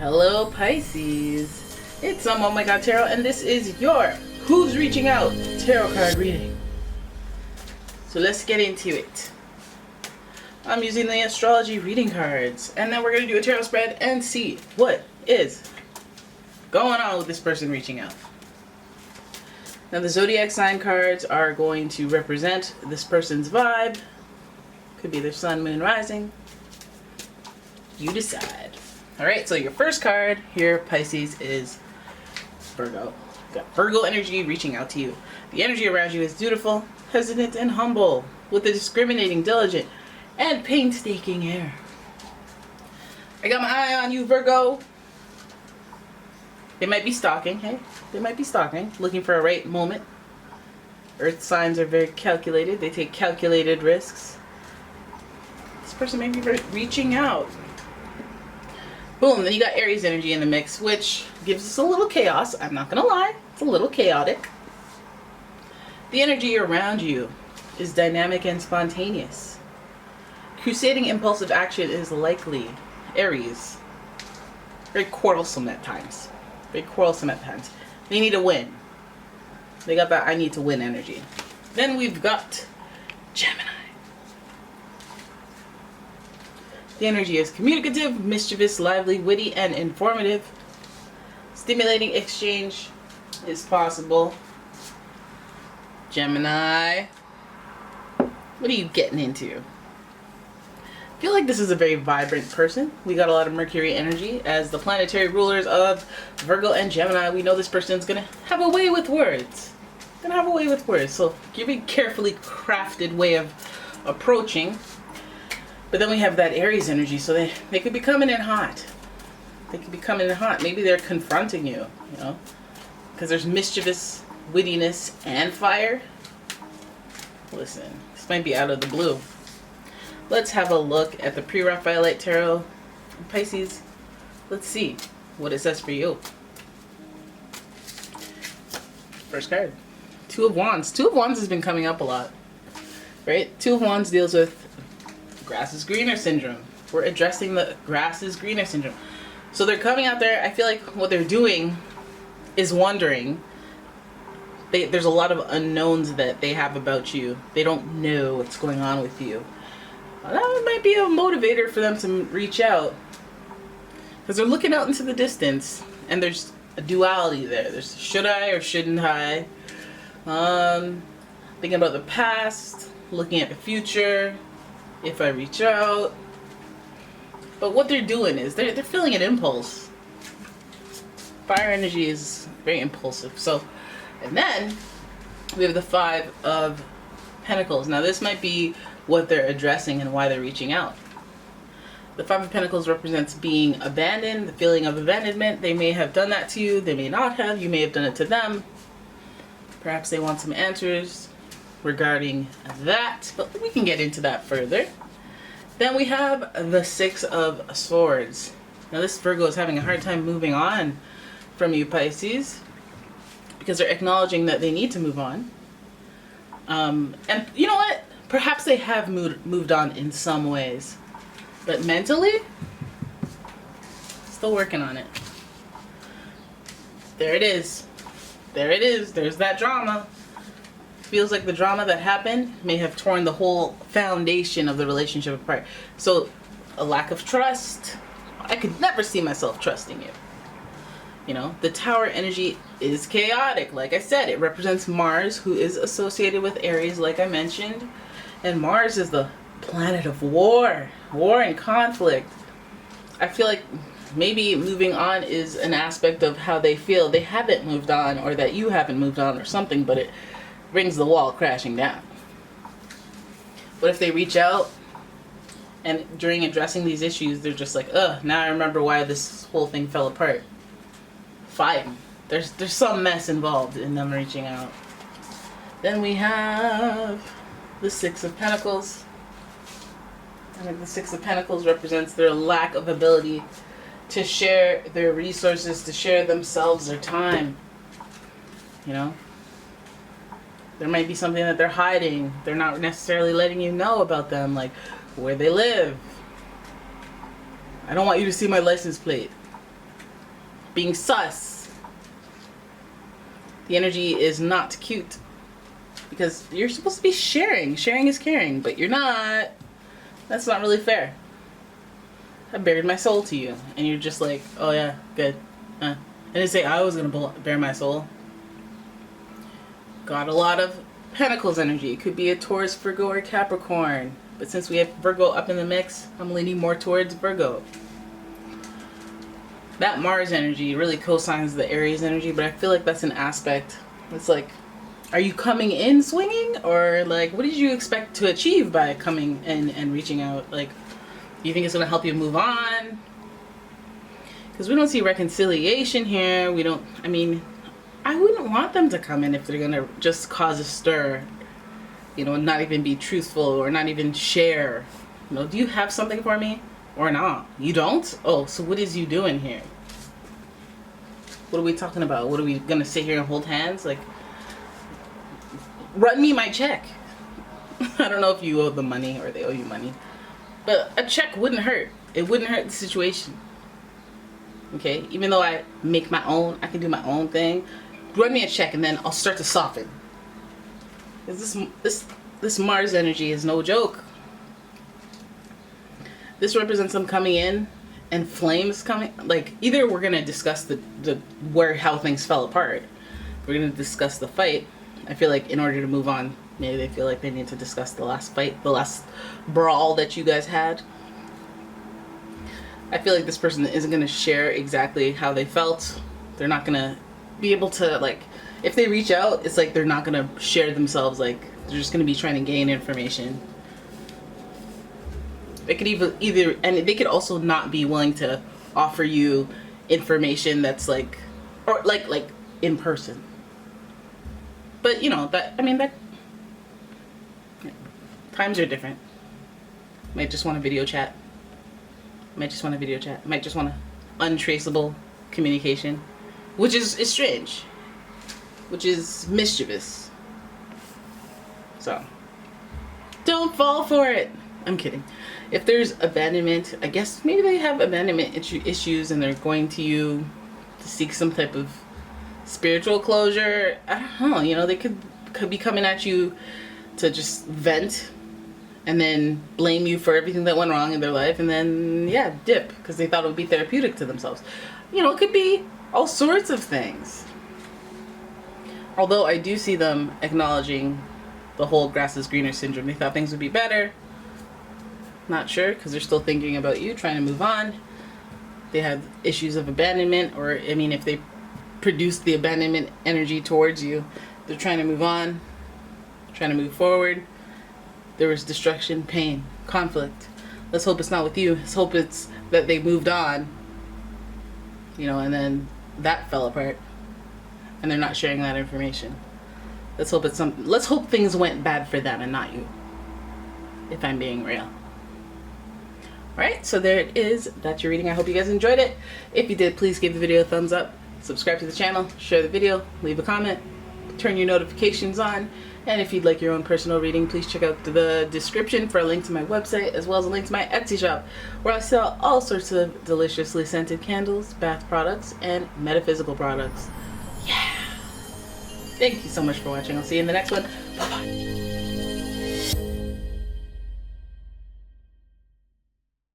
Hello Pisces, it's umomgtarot and this is your Who's Reaching Out tarot card reading. So let's get into it. I'm using the astrology reading cards and then we're going to do a tarot spread and see what is going on with this person reaching out. Now the zodiac sign cards are going to represent this person's vibe. Could be their sun, moon, rising. You decide. Alright, so your first card here, Pisces, is Virgo. You've got Virgo energy reaching out to you. The energy around you is dutiful, hesitant, and humble, with a discriminating, diligent, and painstaking air. I got my eye on you, Virgo. They might be stalking, hey? They might be stalking, looking for a right moment. Earth signs are very calculated. They take calculated risks. This person may be reaching out. Boom, then you got Aries energy in the mix, which gives us a little chaos. I'm not gonna lie, it's a little chaotic. The energy around you is dynamic and spontaneous. Crusading impulsive action is likely. Aries, very quarrelsome at times. Very quarrelsome at times. They need to win. They got that I need to win energy. Then we've got Gemini. The energy is communicative, mischievous, lively, witty, and informative. Stimulating exchange is possible. Gemini, what are you getting into? I feel like this is a very vibrant person. We got a lot of Mercury energy as the planetary rulers of Virgo and Gemini. We know this person's gonna have a way with words. So give a carefully crafted way of approaching. But then we have that Aries energy, so they could be coming in hot. Maybe they're confronting you, you know, because there's mischievous wittiness and fire. Listen, this might be out of the blue. Let's have a look at the pre-Raphaelite tarot. Pisces, let's see what it says for you. First card, Two of Wands. Two of Wands has been coming up a lot, right? Two of Wands deals with grass is greener syndrome. We're addressing the grass is greener syndrome. So they're coming out there. I feel like what they're doing is wondering. There's a lot of unknowns that they have about you. They don't know what's going on with you. That might be a motivator for them to reach out. Because they're looking out into the distance. And there's a duality there. There's should I or shouldn't I? Thinking about the past. Looking at the future. If I reach out. But what they're doing is they're feeling an impulse. Fire energy is very impulsive. So, and then we have the Five of Pentacles. Now this might be what they're addressing and why they're reaching out. The Five of Pentacles represents being abandoned, the feeling of abandonment. They may have done that to you, they may not have. You may have done it to them. Perhaps they want some answers regarding that, but we can get into that further. Then we have the Six of Swords. Now this Virgo is having a hard time moving on from you, Pisces, because they're acknowledging that they need to move on. And you know what? Perhaps they have moved on in some ways, but mentally, still working on it. There it is. There it is. There's that drama. Feels like the drama that happened may have torn the whole foundation of the relationship apart. So, a lack of trust. I could never see myself trusting you. You know, the Tower energy is chaotic. Like I said, it represents Mars, who is associated with Aries, like I mentioned. And Mars is the planet of war. War and conflict. I feel like maybe moving on is an aspect of how they feel. They haven't moved on, or that you haven't moved on, or something, but it brings the wall crashing down. What if they reach out and during addressing these issues they're just like, now I remember why this whole thing fell apart. Fine. There's some mess involved in them reaching out. Then we have the Six of Pentacles. I think the Six of Pentacles represents their lack of ability to share their resources, to share themselves, their time. You know? There might be something that they're hiding. They're not necessarily letting you know about them, like where they live. I don't want you to see my license plate. being sus. The energy is not cute. Because you're supposed to be sharing. Sharing is caring, but you're not. That's not really fair. I bared my soul to you, and you're just like, oh yeah, good. I didn't say I was going to bare my soul. Got a lot of Pentacles energy. It could be a Taurus, Virgo, or Capricorn. But since we have Virgo up in the mix, I'm leaning more towards Virgo. That Mars energy really co-signs the Aries energy, but I feel like that's an aspect. It's like, are you coming in swinging? Or like, what did you expect to achieve by coming in and reaching out? Like, do you think it's going to help you move on? Because we don't see reconciliation here. We don't, I mean, I wouldn't want them to come in if they're going to just cause a stir. You know, not even be truthful or not even share. You know, do you have something for me or not? You don't? Oh, so what is you doing here? What are we talking about? What are we going to sit here and hold hands? Like, run me my check. I don't know if you owe them money or they owe you money. But a check wouldn't hurt. It wouldn't hurt the situation. Okay? Even though I make my own, I can do my own thing. Run me a check and then I'll start to soften. This Mars energy is no joke. This represents them coming in and flames coming. Like, either we're gonna discuss how things fell apart. We're gonna discuss the fight. I feel like in order to move on, maybe they feel like they need to discuss the last fight, the last brawl that you guys had. I feel like this person isn't gonna share exactly how they felt. They're not gonna be able to, like, if they reach out, it's like they're not gonna share themselves. Like, they're just gonna be trying to gain information. They could either, and they could also not be willing to offer you information that's like, or like in person. But you know that, I mean, that times are different. Might just want a video chat. Might just want a video chat. Might just want a untraceable communication, which is strange. Which is mischievous. So, don't fall for it. I'm kidding. If there's abandonment, I guess maybe they have abandonment issues and they're going to you to seek some type of spiritual closure. I don't know. You know, they could be coming at you to just vent and then blame you for everything that went wrong in their life and then, yeah, dip because they thought it would be therapeutic to themselves. You know, it could be all sorts of things. Although I do see them acknowledging the whole grass is greener syndrome. They thought things would be better. Not sure, because they're still thinking about you, trying to move on. They have issues of abandonment, or, I mean, if they produce the abandonment energy towards you, they're trying to move on, trying to move forward. There was destruction, pain, conflict. Let's hope it's not with you. Let's hope it's that they moved on. You know, and then that fell apart. And they're not sharing that information. Let's hope things went bad for them and not you. If I'm being real. Alright, so there it is. That's your reading. I hope you guys enjoyed it. If you did, please give the video a thumbs up. Subscribe to the channel. Share the video. Leave a comment. Turn your notifications on. And if you'd like your own personal reading, please check out the description for a link to my website, as well as a link to my Etsy shop, where I sell all sorts of deliciously scented candles, bath products, and metaphysical products. Yeah! Thank you so much for watching. I'll see you in the next one. Bye-bye.